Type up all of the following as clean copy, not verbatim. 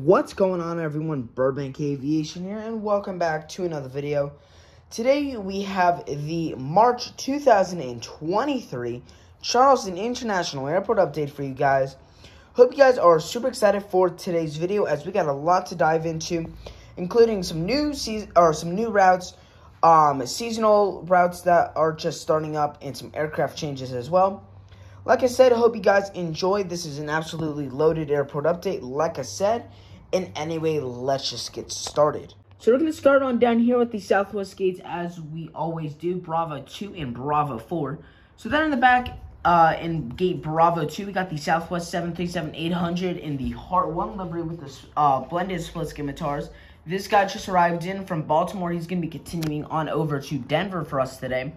What's going on, everyone? Burbank Aviation here, and welcome back to another video. Today we have the March 2023 Charleston International Airport update for you guys. Hope you guys are super excited for today's video, as we got a lot to dive into, including some new routes, seasonal routes that are just starting up, and some aircraft changes as well. Like I said, I hope you guys enjoyed. This is an absolutely loaded airport update, like I said. And anyway, let's just get started. So we're going to start on down here with the Southwest gates, as we always do, Bravo 2 and Bravo 4. So then in the back, in gate Bravo 2, we got the Southwest 737-800 in the Heart 1 livery with the blended split scimitars. This guy just arrived in from Baltimore. He's going to be continuing on over to Denver for us today.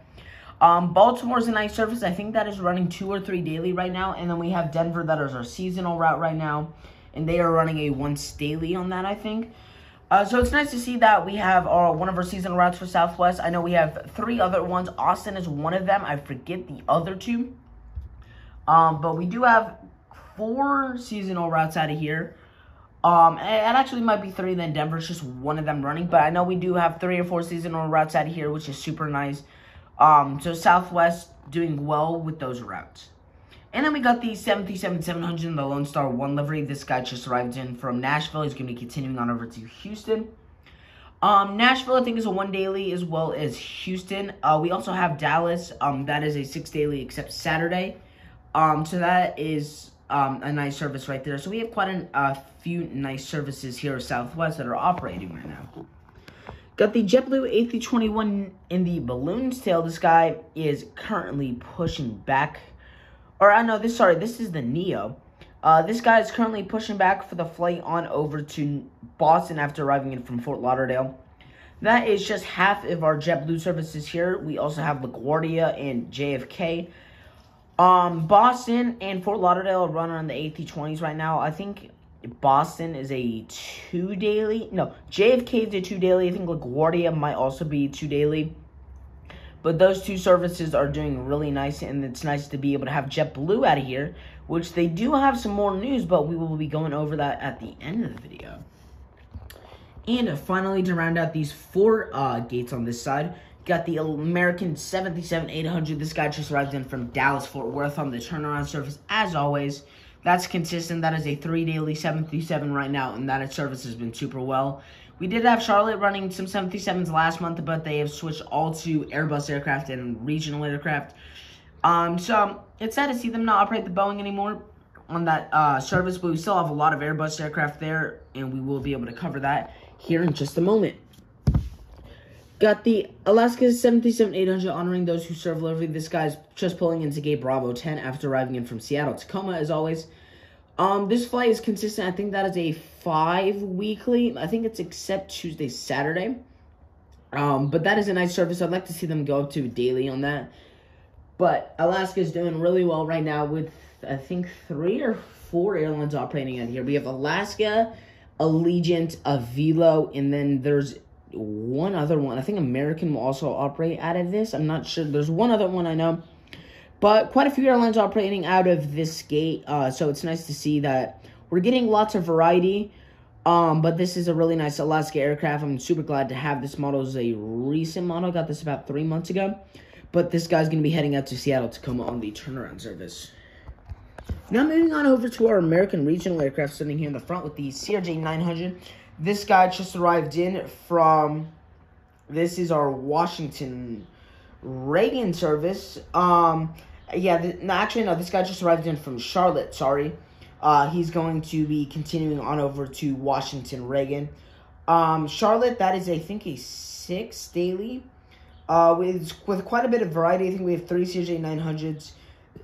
Baltimore's a nice service. I think that is running 2 or 3 daily right now. And then we have Denver, that is our seasonal route right now. And they are running a once daily on that, I think. So it's nice to see that we have one of our seasonal routes for Southwest. I know we have 3 other ones. Austin is one of them. I forget the other 2. But we do have 4 seasonal routes out of here. It actually might be 3, then Denver's just one of them running. But I know we do have 3 or 4 seasonal routes out of here, which is super nice. So Southwest doing well with those routes. And then we got the 737-700 in the Lone Star 1 livery. This guy just arrived in from Nashville. He's going to be continuing on over to Houston. Nashville, I think, is a 1 daily, as well as Houston. We also have Dallas. That is a 6 daily, except Saturday. So that is a nice service right there. So we have quite a few nice services here at Southwest that are operating right now. Got the JetBlue A321 in the balloon's tail. This guy is currently pushing back. This is the Neo. This guy is currently pushing back for the flight on over to Boston after arriving in from Fort Lauderdale. That is just half of our JetBlue services here. We also have LaGuardia and JFK. Boston and Fort Lauderdale are running on the A320s right now. I think Boston is a 2 daily. No, JFK is a 2 daily. I think LaGuardia might also be 2 daily. But those 2 services are doing really nice, and it's nice to be able to have JetBlue out of here, which they do have some more news, but we will be going over that at the end of the video. And finally, to round out these 4 gates on this side, got the American 737-800. This guy just arrived in from Dallas-Fort Worth on the turnaround service, as always. That's consistent. That is a 3 daily 737 right now, and that service has been super well. We did have Charlotte running some 737s last month, but they have switched all to Airbus aircraft and regional aircraft. So it's sad to see them not operate the Boeing anymore on that service, but we still have a lot of Airbus aircraft there, and we will be able to cover that here in just a moment. Got the Alaska 737-800 honoring those who serve livery. This guy's just pulling into gate Bravo 10 after arriving in from Seattle, Tacoma, as always. This flight is consistent. I think that is a 5 weekly. I think it's except Tuesday, Saturday. But that is a nice service. I'd like to see them go up to daily on that. But Alaska is doing really well right now with, I think, 3 or 4 airlines operating out here. We have Alaska, Allegiant, Avilo, and then there's one other one. I think American will also operate out of this. I'm not sure. There's one other one I know. But quite a few airlines operating out of this gate. So it's nice to see that we're getting lots of variety. But this is a really nice Alaska aircraft. I'm super glad to have this model. It's a recent model. Got this about 3 months ago. But this guy's going to be heading out to Seattle, Tacoma on the turnaround service. Now moving on over to our American regional aircraft sitting here in the front with the CRJ-900. This guy just arrived in from, this is our Washington Reagan service. This guy just arrived in from Charlotte, sorry. He's going to be continuing on over to Washington Reagan. Charlotte, that is, I think, a 6 daily. With quite a bit of variety. I think we have 3 CRJ-900s.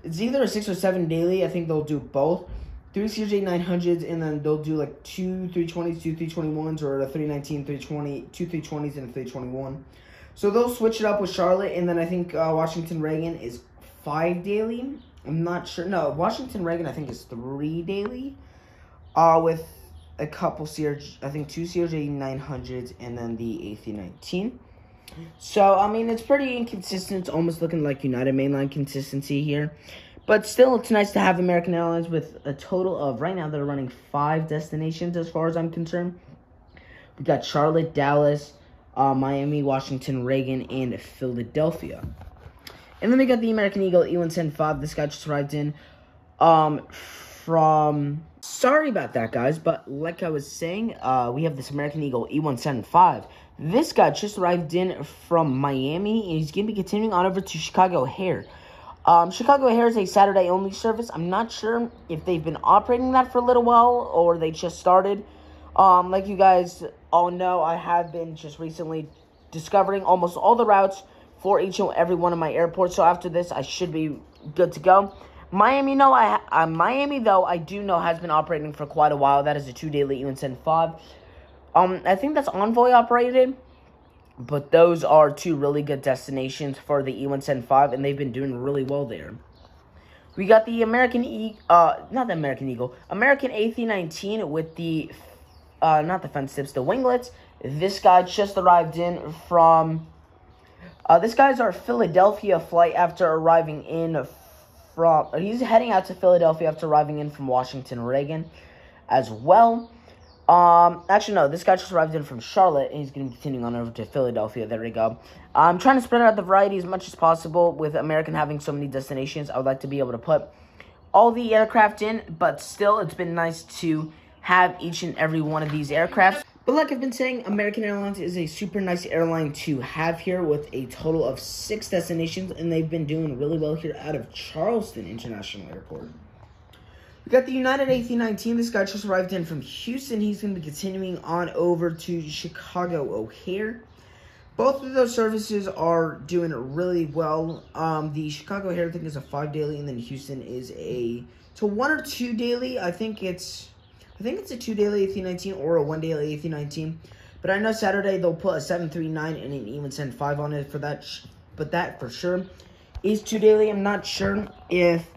It's either a 6 or 7 daily. I think they'll do both. 3 CRJ-900s, and then they'll do like 2 320s, 2 321s, or a 319, 320, 2 320s, and a 321. So they'll switch it up with Charlotte, and then I think Washington Reagan is 5 daily. I'm not sure. No, Washington Reagan I think is 3 daily. With a couple I think 2 CRJ-900s and then the A319. So I mean, it's pretty inconsistent. It's almost looking like United mainline consistency here. But still, it's nice to have American Airlines with a total of, right now, they're running 5 destinations as far as I'm concerned. We got Charlotte, Dallas, Miami, Washington, Reagan, and Philadelphia. And then we got the American Eagle E175. This guy just arrived in from... Sorry about that, guys, but like I was saying, we have this American Eagle E175. This guy just arrived in from Miami, and he's going to be continuing on over to Chicago O'Hare. Chicago O'Hare is a Saturday-only service. I'm not sure if they've been operating that for a little while or they just started. Like you guys all know, I have been just recently discovering almost all the routes for each and every one of my airports. So after this, I should be good to go. Miami, though, I do know has been operating for quite a while. That is a 2-daily E175. I think that's Envoy operated. But those are 2 really good destinations for the E175, and they've been doing really well there. We got the American A319 with the, not the fence tips, the winglets. This guy just arrived in from, this guy's our Philadelphia flight after arriving in from, he's heading out to Philadelphia after arriving in from Washington, Reagan as well. Actually, no, this guy just arrived in from Charlotte, and he's going to be continuing on over to Philadelphia. There we go. I'm trying to spread out the variety as much as possible. With American having so many destinations, I would like to be able to put all the aircraft in, but still, it's been nice to have each and every one of these aircraft. But like I've been saying, American Airlines is a super nice airline to have here with a total of 6 destinations, and they've been doing really well here out of Charleston International Airport. We got the United A319. This guy just arrived in from Houston. He's going to be continuing on over to Chicago O'Hare. Both of those services are doing really well. The Chicago O'Hare, I think, is a 5-daily, and then Houston is a 1 or 2 daily. I think it's a 2-daily A319 or a 1-daily A319. But I know Saturday they'll put a 739 and an E175 on it for that. But that for sure is 2-daily. I'm not sure if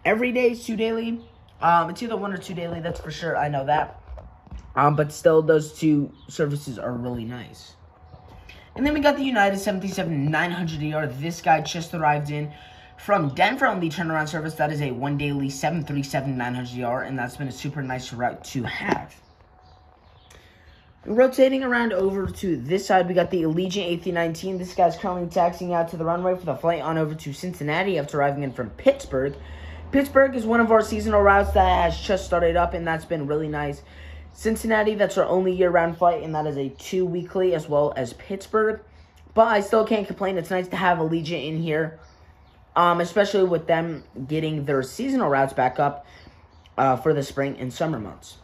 every day is 2-daily. It's either 1 or 2 daily, that's for sure. I know that. But still, those 2 services are really nice. And then we got the United 737-900ER. This guy just arrived in from Denver on the turnaround service. That is a 1-daily 737-900ER, and that's been a super nice route to have. Rotating around over to this side, we got the Allegiant A319. This guy's currently taxiing out to the runway for the flight on over to Cincinnati after arriving in from Pittsburgh. Pittsburgh is one of our seasonal routes that has just started up, and that's been really nice. Cincinnati, that's our only year-round flight, and that is a 2 weekly as well as Pittsburgh. But I still can't complain. It's nice to have Allegiant in here, especially with them getting their seasonal routes back up for the spring and summer months.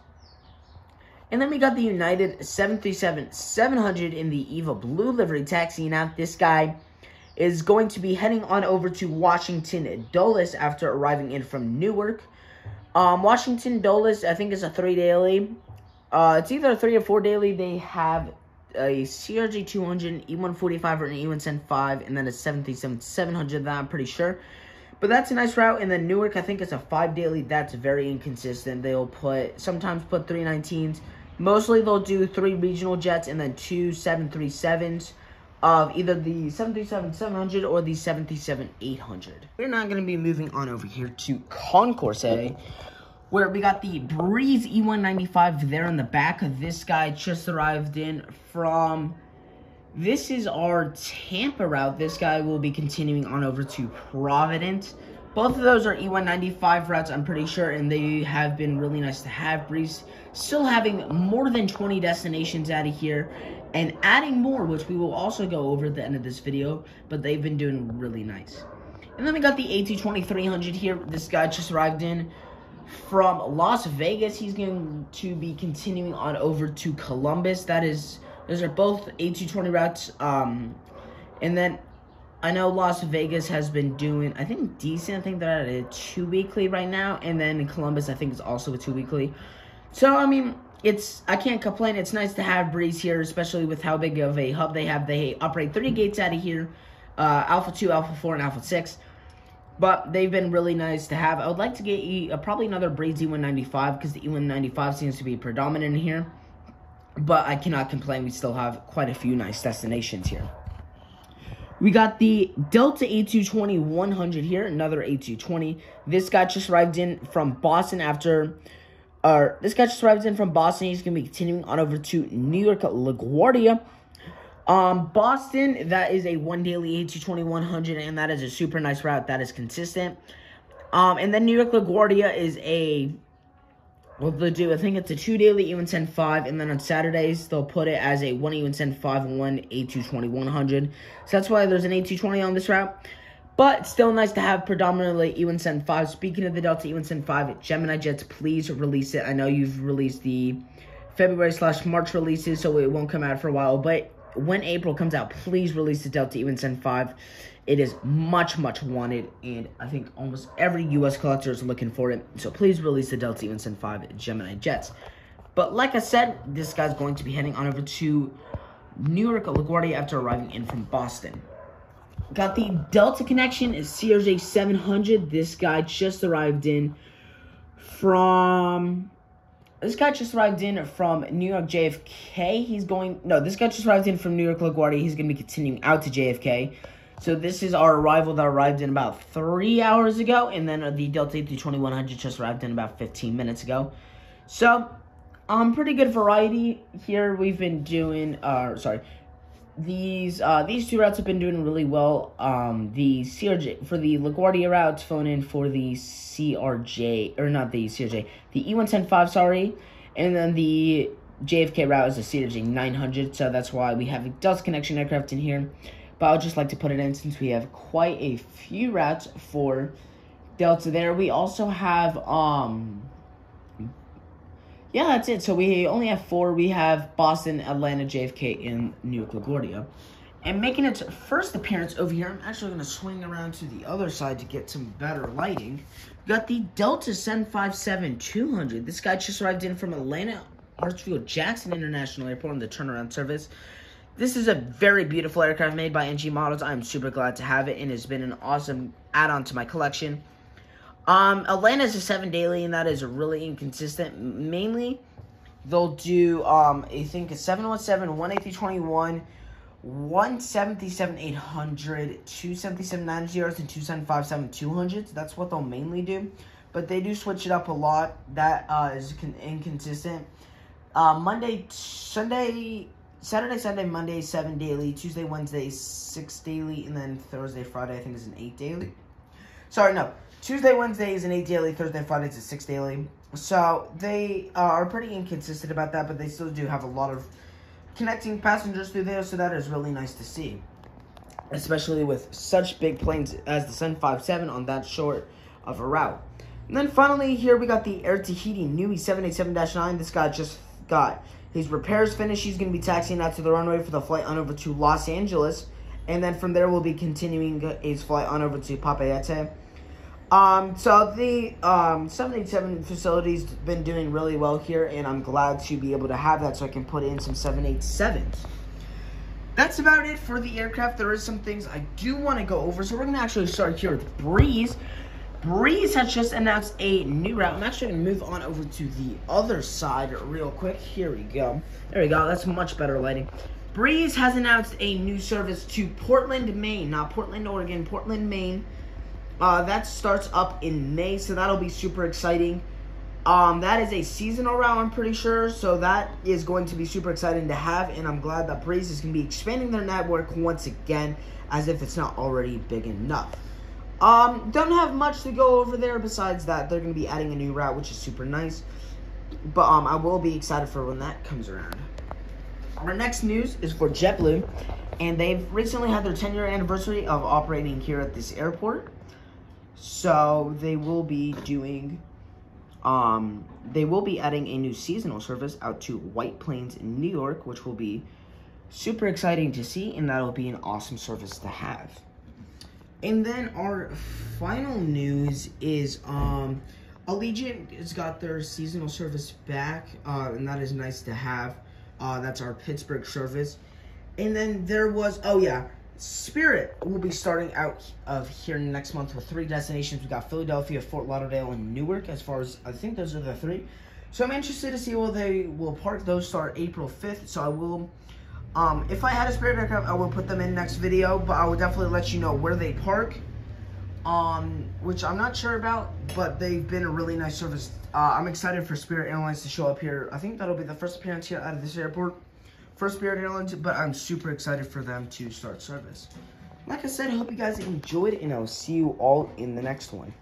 And then we got the United 737-700 in the Eva Blue livery taxiing out. This guy is going to be heading on over to Washington Dulles after arriving in from Newark. Washington Dulles, I think, is a 3-daily. It's either a 3 or 4 daily. They have a CRJ 200, E145 or an E175, and then a 737-700 that I'm pretty sure. But that's a nice route. And then Newark, I think, is a 5-daily. That's very inconsistent. They'll sometimes put 319s. Mostly they'll do 3 regional jets and then 2 737s. Of either the 737-700 or the 737-800. We're now going to be moving on over here to Concourse A, where we got the Breeze E195 there in the back. This guy just arrived in from, this is our Tampa route. This guy will be continuing on over to Providence. Both of those are E195 routes, I'm pretty sure, and they have been really nice to have. Breeze still having more than 20 destinations out of here, and adding more, which we will also go over at the end of this video, but they've been doing really nice. And then we got the A220-300 here. This guy just arrived in from Las Vegas. He's going to be continuing on over to Columbus. Those are both A220 routes. And then I know Las Vegas has been doing, I think, decent. I think they're at a 2 weekly right now. And then Columbus, I think, is also a 2 weekly. So, I mean, I can't complain. It's nice to have Breeze here, especially with how big of a hub they have. They operate 3 gates out of here, Alpha 2, Alpha 4, and Alpha 6. But they've been really nice to have. I would like to get probably another Breeze E195 because the E195 seems to be predominant here. But I cannot complain. We still have quite a few nice destinations here. We got the Delta A320-100 here, another A320. This guy just arrived in from Boston He's going to be continuing on over to New York LaGuardia. Boston, that is a one daily A320-100, and that is a super nice route. That is consistent. And then New York LaGuardia is what they'll do, I think it's a 2 daily E175, and then on Saturdays, they'll put it as a 1 E175 and 1 A320-100. So that's why there's an A320 on this route. But still nice to have predominantly E175. Speaking of the Delta E175, Gemini Jets, please release it. I know you've released the February/March releases, so it won't come out for a while. But when April comes out, please release the Delta E175. It is much, much wanted, and I think almost every U.S. collector is looking for it. So please release the Delta E175 Gemini Jets. But like I said, this guy's going to be heading on over to New York LaGuardia after arriving in from Boston. Got the Delta Connection is CRJ 700. This guy just arrived in from New York JFK. This guy just arrived in from New York LaGuardia. He's going to be continuing out to JFK. So this is our arrival that arrived in about 3 hours ago. And then the Delta A320-100 just arrived in about 15 minutes ago. So, pretty good variety here. We've been doing, these two routes have been doing really well. The CRJ, for the LaGuardia route, phone in for the the E175, sorry. And then the JFK route is a CRJ 900. So that's why we have a Delta Connection aircraft in here. But I would just like to put it in since we have quite a few routes for Delta there. We also have, yeah, that's it. So we only have 4. We have Boston, Atlanta, JFK, and New York LaGuardia. And making its first appearance over here, I'm actually going to swing around to the other side to get some better lighting. We got the Delta 757-200. This guy just arrived in from Atlanta, Hartsfield-Jackson International Airport on the turnaround service. This is a very beautiful aircraft made by NG Models. I'm super glad to have it, and it's been an awesome add-on to my collection. Atlanta is a 7 daily, and that is really inconsistent. Mainly, they'll do, I think, a 717, 1 A321, 1 737-800, 2 737-900s, and 2 757-200s. That's what they'll mainly do. But they do switch it up a lot. That is inconsistent. Saturday, Sunday, Monday, 7 daily. Tuesday, Wednesday, 6 daily. And then Thursday, Friday, I think is an 8 daily. Sorry, no. Tuesday, Wednesday is an 8 daily. Thursday, Friday is a 6 daily. So they are pretty inconsistent about that, but they still do have a lot of connecting passengers through there. So that is really nice to see, especially with such big planes as the 757 on that short of a route. And then finally, here we got the Air Tahiti Nui 787-9. This guy just got his repairs finished. He's going to be taxiing out to the runway for the flight on over to Los Angeles. And then from there, we'll be continuing his flight on over to Papeete. So the 787 facility's been doing really well here, and I'm glad to be able to have that so I can put in some 787s. That's about it for the aircraft. There is some things I do want to go over. So we're going to actually start here with Breeze. Breeze has just announced a new route. I'm actually going to move on over to the other side real quick. Here we go. There we go. That's much better lighting. Breeze has announced a new service to Portland, Maine. Not Portland, Oregon. Portland, Maine. That starts up in May, so that'll be super exciting. That is a seasonal route, I'm pretty sure. So that is going to be super exciting to have, and I'm glad that Breeze is going to be expanding their network once again, as if it's not already big enough. Don't have much to go over there besides that. They're going to be adding a new route, which is super nice. But I will be excited for when that comes around. Our next news is for JetBlue, and they've recently had their 10-year anniversary of operating here at this airport. So they will be doing, they will be adding a new seasonal service out to White Plains in New York, which will be super exciting to see, and that'll be an awesome service to have. And then our final news is Allegiant has got their seasonal service back, and that is nice to have. That's our Pittsburgh service. And then there was, Spirit will be starting out of here next month with 3 destinations. We got Philadelphia, Fort Lauderdale, and Newark. As far as I think those are the 3. So I'm interested to see where they will park. Those start April 5th. So I will If I had a Spirit aircraft, I will put them in next video, but I will definitely let you know where they park. Which I'm not sure about, but they've been a really nice service. I'm excited for Spirit Airlines to show up here. I think that'll be the first appearance here out of this airport for Spirit Airlines, but I'm super excited for them to start service. Like I said, I hope you guys enjoyed, and I'll see you all in the next one.